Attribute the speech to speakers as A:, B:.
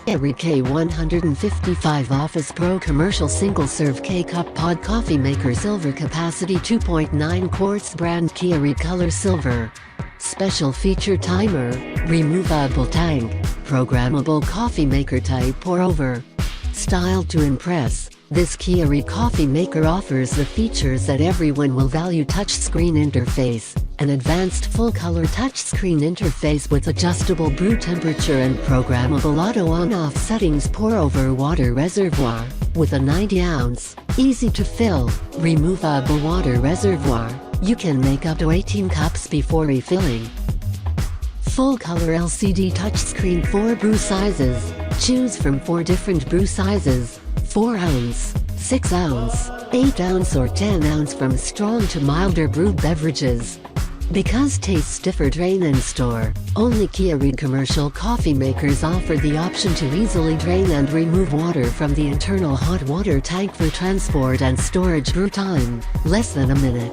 A: Keurig K155 Office Pro Commercial Single Serve K-Cup Pod Coffee Maker Silver Capacity 2.9 Quarts Brand Keurig Color Silver. Special Feature Timer, Removable Tank, Programmable Coffee Maker Type Pour Over. Style to impress, this Keurig coffee maker offers the features that everyone will value: touchscreen interface, an advanced full-color touchscreen interface with adjustable brew temperature and programmable auto on-off settings, pour-over water reservoir, with a 90-ounce, easy-to-fill, removable water reservoir. You can make up to 18 cups before refilling. Full-color LCD touchscreen, 4 brew sizes. Choose from 4 different brew sizes: 4 ounce, 6 ounce, 8 ounce or 10 ounce, from strong to milder brewed beverages. Because tastes differ, drain and store, only Keurig commercial coffee makers offer the option to easily drain and remove water from the internal hot water tank for transport and storage. Brew time, less than a minute.